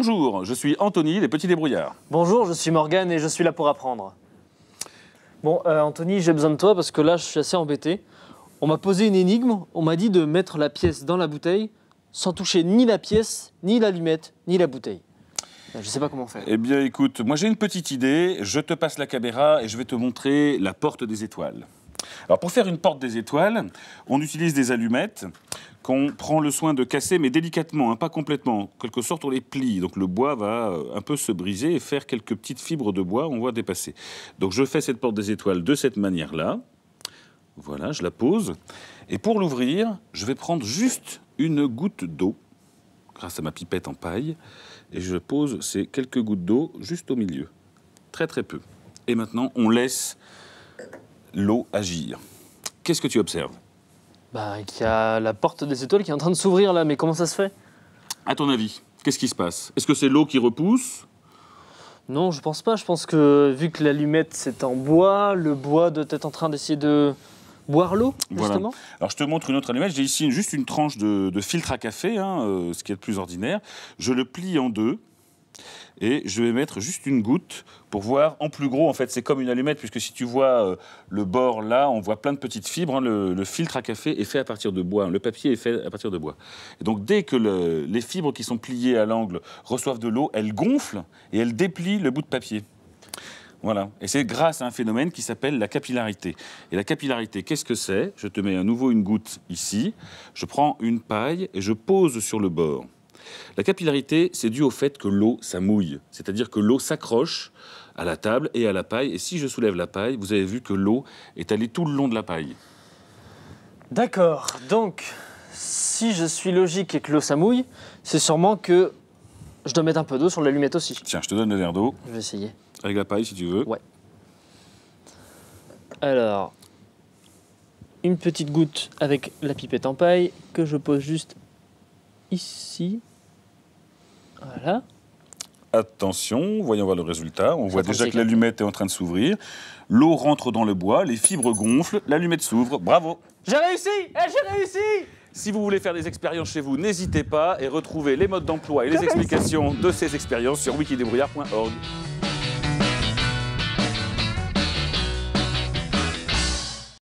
Bonjour, je suis Anthony, les petits débrouillards. Bonjour, je suis Morgane et je suis là pour apprendre. Bon, Anthony, j'ai besoin de toi parce que là, je suis assez embêté. On m'a posé une énigme, on m'a dit de mettre la pièce dans la bouteille sans toucher ni la pièce, ni l'allumette, ni la bouteille. Je ne sais pas comment faire. Eh bien, écoute, moi j'ai une petite idée. Je te passe la caméra et je vais te montrer la porte des étoiles. Alors, pour faire une porte des étoiles, on utilise des allumettes qu'on prend le soin de casser, mais délicatement, hein, pas complètement. En quelque sorte, on les plie. Donc, le bois va un peu se briser et faire quelques petites fibres de bois, on voit dépasser. Donc, je fais cette porte des étoiles de cette manière-là. Voilà, je la pose. Et pour l'ouvrir, je vais prendre juste une goutte d'eau, grâce à ma pipette en paille, et je pose ces quelques gouttes d'eau juste au milieu. Très, très peu. Et maintenant, on laisse l'eau agir. Qu'est-ce que tu observes? Bah, qu'il y a la porte des étoiles qui est en train de s'ouvrir là, mais comment ça se fait? À ton avis, qu'est-ce qui se passe? Est-ce que c'est l'eau qui repousse? Non, je pense pas. Je pense que vu que l'allumette c'est en bois, le bois doit être en train d'essayer de boire l'eau, justement. Voilà. Alors, je te montre une autre allumette. J'ai ici juste une tranche de filtre à café, hein, ce qui est le plus ordinaire. Je le plie en deux. Et je vais mettre juste une goutte pour voir en plus gros. En fait, c'est comme une allumette, puisque si tu vois le bord là, on voit plein de petites fibres. Hein. Le filtre à café est fait à partir de bois. Hein. Le papier est fait à partir de bois. Et donc, dès que les fibres qui sont pliées à l'angle reçoivent de l'eau, elles gonflent et elles déplient le bout de papier. Voilà. Et c'est grâce à un phénomène qui s'appelle la capillarité. Et la capillarité, qu'est-ce que c'est? Je te mets à nouveau une goutte ici. Je prends une paille et je pose sur le bord. La capillarité, c'est dû au fait que l'eau, ça mouille. C'est-à-dire que l'eau s'accroche à la table et à la paille. Et si je soulève la paille, vous avez vu que l'eau est allée tout le long de la paille. D'accord. Donc, si je suis logique et que l'eau ça mouille, c'est sûrement que je dois mettre un peu d'eau sur l'allumette aussi. Tiens, je te donne le verre d'eau. Je vais essayer. Avec la paille, si tu veux. Ouais. Alors, une petite goutte avec la pipette en paille que je pose juste ici. Voilà. Attention, voyons voir le résultat. On voit déjà que s'éclater. l'allumette est en train de s'ouvrir. L'eau rentre dans le bois, les fibres gonflent, l'allumette s'ouvre. Bravo! J'ai réussi! J'ai réussi! Si vous voulez faire des expériences chez vous, n'hésitez pas et retrouvez les modes d'emploi et les explications de ces expériences sur wikidébrouillard.org.